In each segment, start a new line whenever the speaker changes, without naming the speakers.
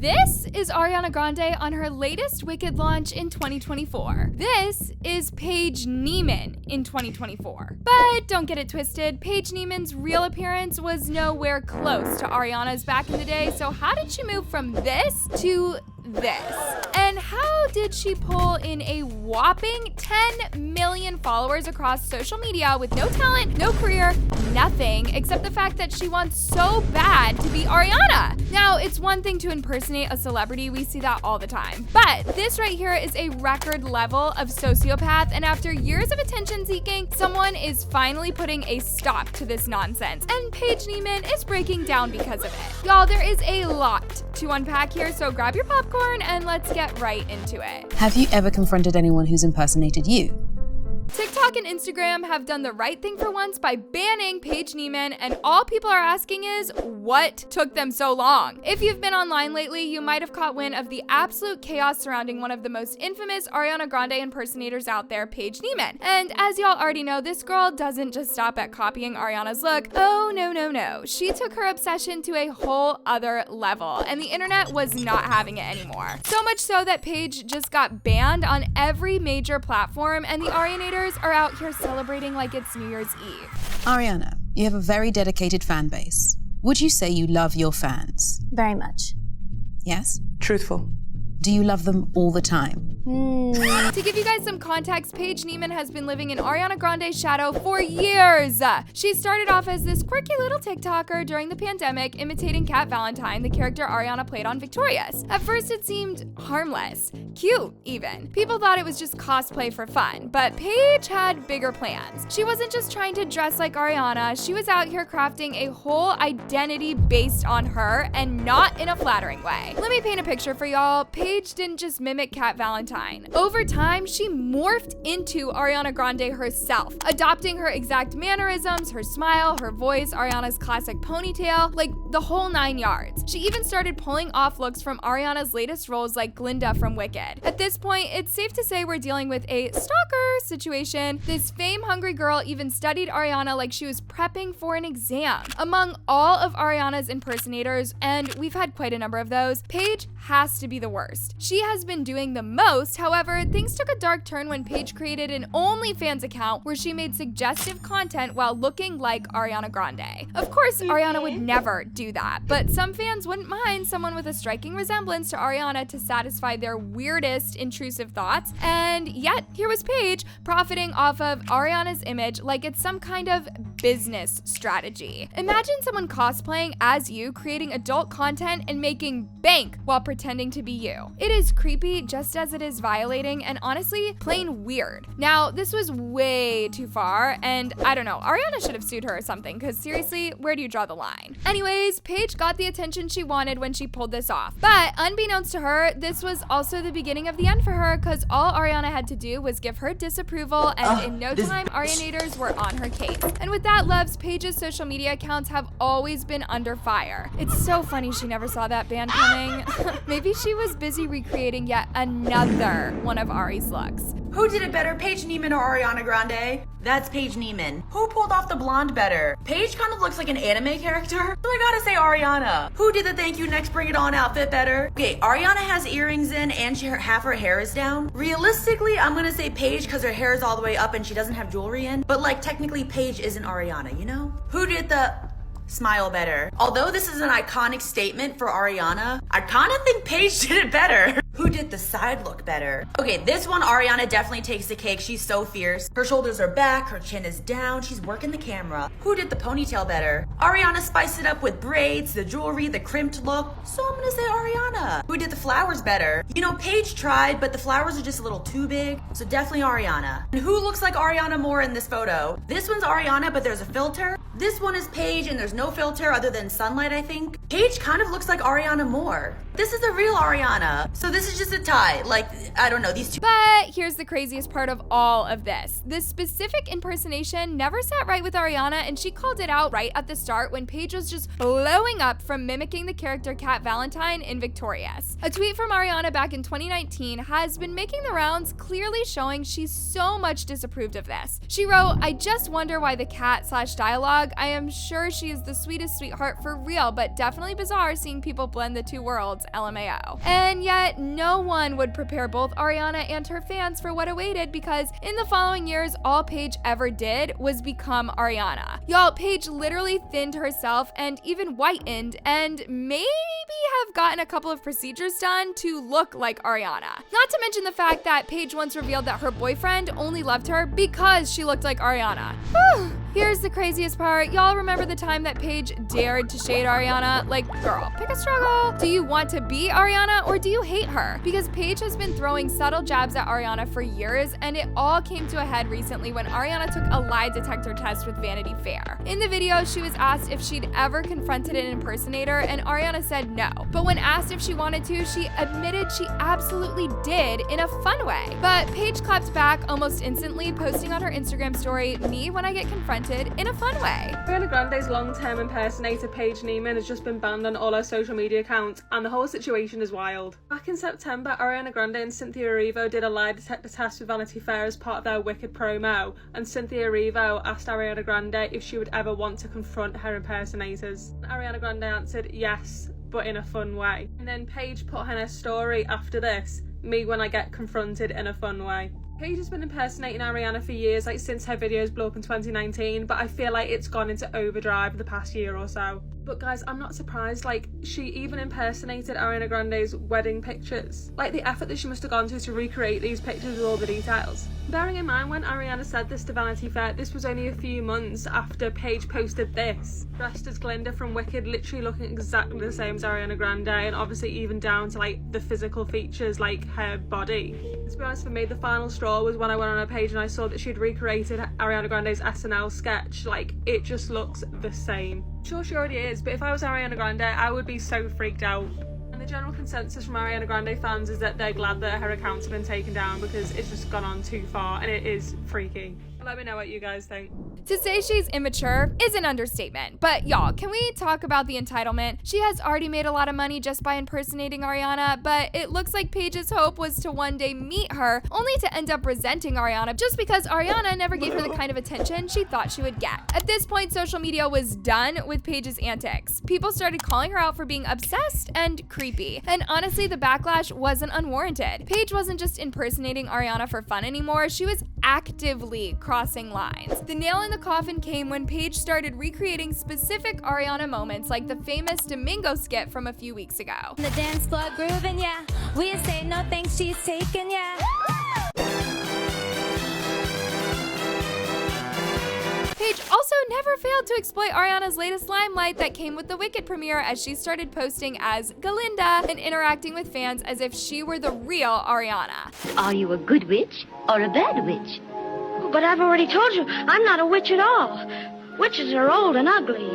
This is Ariana Grande on her latest Wicked launch in 2024. This is Paige Niemann in 2024. But don't get it twisted, Paige Niemann's real appearance was nowhere close to Ariana's back in the day, so how did she move from this to this? And how did she pull in a whopping 10 million followers across social media with no talent, no career, nothing, except the fact that she wants so bad to be Ariana? Now, it's one thing to impersonate a celebrity, we see that all the time. But this right here is a record level of sociopath, and after years of attention seeking, someone is finally putting a stop to this nonsense. And Paige Niemann is breaking down because of it. Y'all, there is a lot to unpack here, so grab your popcorn and let's get right into it.
Have you ever confronted anyone who's impersonated you?
TikTok and Instagram have done the right thing for once by banning Paige Niemann, and all people are asking is, what took them so long? If you've been online lately, you might have caught wind of the absolute chaos surrounding one of the most infamous Ariana Grande impersonators out there, Paige Niemann. And as y'all already know, this girl doesn't just stop at copying Ariana's look. Oh, no. She took her obsession to a whole other level, and the internet was not having it anymore. So much so that Paige just got banned on every major platform, and the Arianators are out here celebrating like it's New Year's Eve.
Ariana, you have a very dedicated fan base. Would you say you love your fans?
Very much.
Yes?
Truthful.
Do you love them all the time?
To give you guys some context, Paige Niemann has been living in Ariana Grande's shadow for years. She started off as this quirky little TikToker during the pandemic, imitating Kat Valentine, the character Ariana played on Victorious. At first it seemed harmless, cute even. People thought it was just cosplay for fun, but Paige had bigger plans. She wasn't just trying to dress like Ariana, she was out here crafting a whole identity based on her, and not in a flattering way. Let me paint a picture for y'all. Paige didn't just mimic Kat Valentine. Over time, she morphed into Ariana Grande herself, adopting her exact mannerisms, her smile, her voice, Ariana's classic ponytail, like the whole 9 yards. She even started pulling off looks from Ariana's latest roles like Glinda from Wicked. At this point, it's safe to say we're dealing with a stalker situation. This fame-hungry girl even studied Ariana like she was prepping for an exam. Among all of Ariana's impersonators, and we've had quite a number of those, Paige has to be the worst. She has been doing the most. However, things took a dark turn when Paige created an OnlyFans account where she made suggestive content while looking like Ariana Grande. Of course, Ariana would never do that, but some fans wouldn't mind someone with a striking resemblance to Ariana to satisfy their weirdest intrusive thoughts, and yet here was Paige profiting off of Ariana's image like it's some kind of business strategy. Imagine someone cosplaying as you, creating adult content and making bank while pretending to be you. It is creepy just as it is violating, and honestly, plain weird. Now, this was way too far, and I don't know, Ariana should have sued her or something, because seriously, where do you draw the line? Anyways, Paige got the attention she wanted when she pulled this off. But unbeknownst to her, this was also the beginning of the end for her, because all Ariana had to do was give her disapproval, and in no time, Arianators were on her case. And with that, loves, Paige's social media accounts have always been under fire. It's so funny she never saw that ban coming. Maybe she was busy recreating yet another one of Ari's looks.
Who did it better, Paige Niemann or Ariana Grande? That's Paige Niemann. Who pulled off the blonde better? Paige kind of looks like an anime character, so I gotta say Ariana. Who did the thank you next bring it on outfit better? Okay, Ariana has earrings in and half her hair is down. Realistically, I'm gonna say Paige because her hair is all the way up and she doesn't have jewelry in, but like technically Paige isn't Ariana, you know? Who did the smile better? Although this is an iconic statement for Ariana, I kind of think Paige did it better. Who did the side look better? Okay, this one, Ariana definitely takes the cake. She's so fierce. Her shoulders are back, her chin is down, she's working the camera. Who did the ponytail better? Ariana spiced it up with braids, the jewelry, the crimped look, so I'm gonna say Ariana. Who did the flowers better? You know, Paige tried, but the flowers are just a little too big, so definitely Ariana. And who looks like Ariana more in this photo? This one's Ariana, but there's a filter. This one is Paige, and there's no filter other than sunlight, I think. Paige kind of looks like Ariana more. This is the real Ariana. So this this is just a tie. Like, I don't know, these two.
But here's the craziest part of all of this. This specific impersonation never sat right with Ariana, and she called it out right at the start when Paige was just blowing up from mimicking the character Cat Valentine in Victorious. A tweet from Ariana back in 2019 has been making the rounds, clearly showing she's so much disapproved of this. She wrote, "I just wonder why the cat/dialogue. I am sure she is the sweetest sweetheart for real, but definitely bizarre seeing people blend the two worlds, LMAO." And yet, no one would prepare both Ariana and her fans for what awaited, because in the following years, all Paige ever did was become Ariana. Y'all, Paige literally thinned herself and even whitened, and maybe have gotten a couple of procedures done to look like Ariana. Not to mention the fact that Paige once revealed that her boyfriend only loved her because she looked like Ariana. Whew. Here's the craziest part. Y'all remember the time that Paige dared to shade Ariana? Like, girl, pick a struggle. Do you want to be Ariana or do you hate her? Because Paige has been throwing subtle jabs at Ariana for years, and it all came to a head recently when Ariana took a lie detector test with Vanity Fair. In the video, she was asked if she'd ever confronted an impersonator, and Ariana said no. But when asked if she wanted to, she admitted she absolutely did in a fun way. But Paige clapped back almost instantly, posting on her Instagram story, "Me when I get confronted in a fun way."
Ariana Grande's long-term impersonator Paige Niemann has just been banned on all her social media accounts, and the whole situation is wild. Back in September, Ariana Grande and Cynthia Erivo did a lie detector test with Vanity Fair as part of their Wicked promo, and Cynthia Erivo asked Ariana Grande if she would ever want to confront her impersonators. Ariana Grande answered yes, but in a fun way. And then Paige put on her story after this, "Me when I get confronted in a fun way." Paige has been impersonating Ariana for years, like since her videos blew up in 2019, but I feel like it's gone into overdrive the past year or so. But guys, I'm not surprised, like, she even impersonated Ariana Grande's wedding pictures. Like, the effort that she must have gone to recreate these pictures with all the details. Bearing in mind when Ariana said this to Vanity Fair, this was only a few months after Paige posted this, dressed as Glinda from Wicked, literally looking exactly the same as Ariana Grande, and obviously even down to, like, the physical features, like her body. To be honest, for me, the final straw was when I went on her page and I saw that she'd recreated Ariana Grande's SNL sketch. Like, it just looks the same. Sure, she already is, but if I was Ariana Grande, I would be so freaked out. And the general consensus from Ariana Grande fans is that they're glad that her accounts have been taken down because it's just gone on too far and it is freaky. Let me know what you guys think.
To say she's immature is an understatement, but y'all, can we talk about the entitlement? She has already made a lot of money just by impersonating Ariana, but it looks like Paige's hope was to one day meet her, only to end up resenting Ariana just because Ariana never gave her the kind of attention she thought she would get. At this point, social media was done with Paige's antics. People started calling her out for being obsessed and creepy, and honestly, the backlash wasn't unwarranted. Paige wasn't just impersonating Ariana for fun anymore, she was actively crossing lines. The nail in the coffin came when Paige started recreating specific Ariana moments, like the famous Domingo skit from a few weeks ago.
The dance floor grooving, yeah. We say no thanks, she's taken, yeah.
Paige also never failed to exploit Ariana's latest limelight that came with the Wicked premiere, as she started posting as Galinda and interacting with fans as if she were the real Ariana.
Are you a good witch or a bad witch? But I've already told you, I'm not a witch at all. Witches are old and ugly.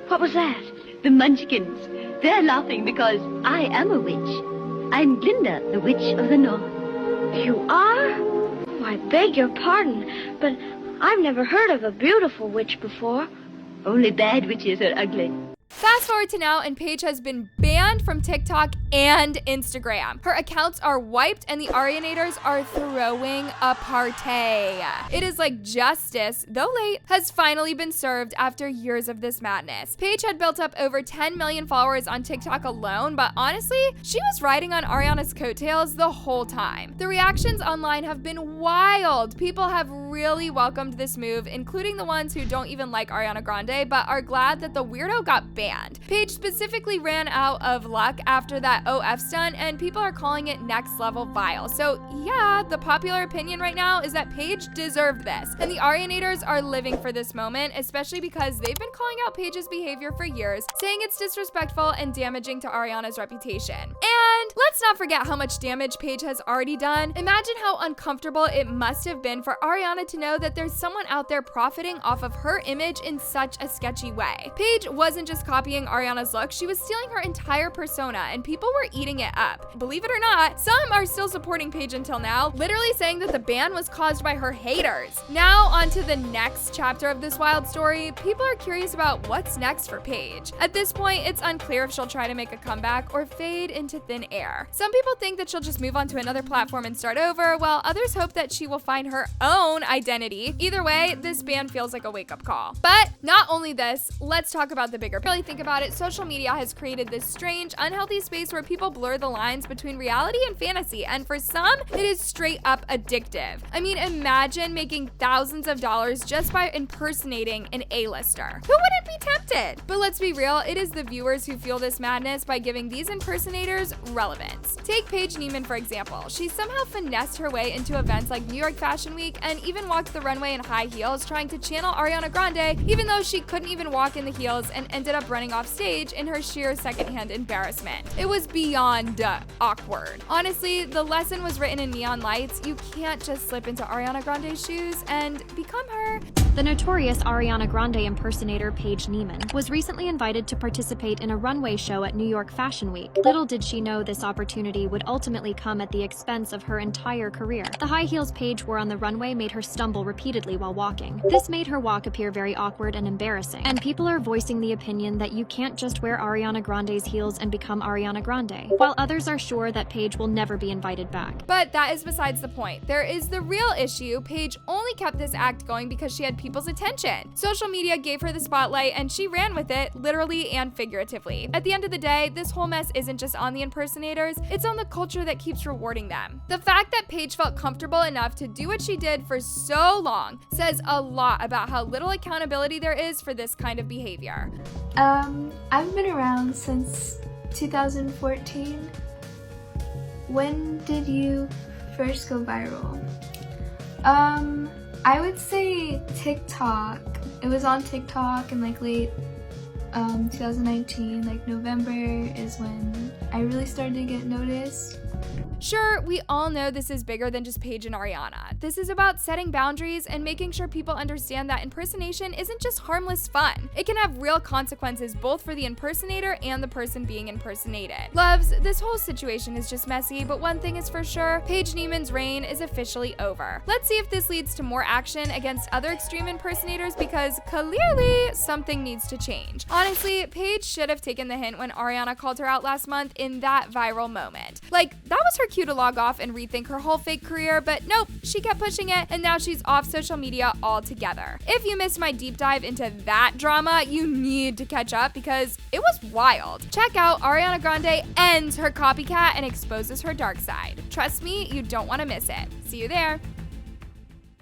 What was that?
The Munchkins. They're laughing because I am a witch. I'm Glinda, the Witch of the North.
You are? Oh, I beg your pardon, but I've never heard of a beautiful witch before.
Only bad witches are ugly.
Fast forward to now, and Paige has been banned from TikTok and Instagram. Her accounts are wiped, and the Arianators are throwing a party. It is like justice, though late, has finally been served after years of this madness. Paige had built up over 10 million followers on TikTok alone, but honestly, she was riding on Ariana's coattails the whole time. The reactions online have been wild. People have really welcomed this move, including the ones who don't even like Ariana Grande, but are glad that the weirdo got banned. Paige specifically ran out of luck after that OF stunt, and people are calling it next level vile. So yeah, the popular opinion right now is that Paige deserved this, and the Arianators are living for this moment, especially because they've been calling out Paige's behavior for years, saying it's disrespectful and damaging to Ariana's reputation. And let's not forget how much damage Paige has already done. Imagine how uncomfortable it must have been for Ariana to know that there's someone out there profiting off of her image in such a sketchy way. Paige wasn't just copying Ariana's look, she was stealing her entire persona and people were eating it up. Believe it or not, some are still supporting Paige until now, literally saying that the ban was caused by her haters. Now on to the next chapter of this wild story. People are curious about what's next for Paige. At this point, it's unclear if she'll try to make a comeback or fade into thin air. Some people think that she'll just move on to another platform and start over, while others hope that she will find her own identity. Either way, this ban feels like a wake-up call. But not only this, let's talk about the bigger picture. Really think about it, social media has created this strange, unhealthy space where people blur the lines between reality and fantasy, and for some, it is straight up addictive. I mean, imagine making thousands of dollars just by impersonating an A-lister. Who wouldn't be tempted? But let's be real, it is the viewers who fuel this madness by giving these impersonators relevance. Take Paige Niemann, for example. She somehow finessed her way into events like New York Fashion Week and even walked the runway in high heels, trying to channel Ariana Grande, even though she couldn't even walk in the heels and ended up running off stage in her sheer secondhand embarrassment. It was beyond awkward. Honestly, the lesson was written in neon lights. You can't just slip into Ariana Grande's shoes and become her.
The notorious Ariana Grande impersonator Paige Niemann was recently invited to participate in a runway show at New York Fashion Week. Little did she know this opportunity would ultimately come at the expense of her entire career. The high heels Paige wore on the runway made her stumble repeatedly while walking. This made her walk appear very awkward and embarrassing. And people are voicing the opinion that you can't just wear Ariana Grande's heels and become Ariana Grande, while others are sure that Paige will never be invited back.
But that is besides the point. There is the real issue. Paige only kept this act going because she had people's attention. Social media gave her the spotlight and she ran with it, literally and figuratively. At the end of the day, this whole mess isn't just on the impersonators, it's on the culture that keeps rewarding them. The fact that Paige felt comfortable enough to do what she did for so long says a lot about how little accountability there is for this kind of behavior.
I've been around since 2014. When did you first go viral? I would say TikTok. It was on TikTok in like late 2019, like November is when I really started to get noticed.
Sure, we all know this is bigger than just Paige and Ariana. This is about setting boundaries and making sure people understand that impersonation isn't just harmless fun. It can have real consequences both for the impersonator and the person being impersonated. Loves, this whole situation is just messy, but one thing is for sure, Paige Niemann's reign is officially over. Let's see if this leads to more action against other extreme impersonators, because clearly something needs to change. Honestly, Paige should have taken the hint when Ariana called her out last month in that viral moment. Like, that was her cue to log off and rethink her whole fake career, but nope, she kept pushing it and now she's off social media altogether. If you missed my deep dive into that drama, you need to catch up because it was wild. Check out Ariana Grande ends her copycat and exposes her dark side. Trust me, you don't want to miss it. See you there.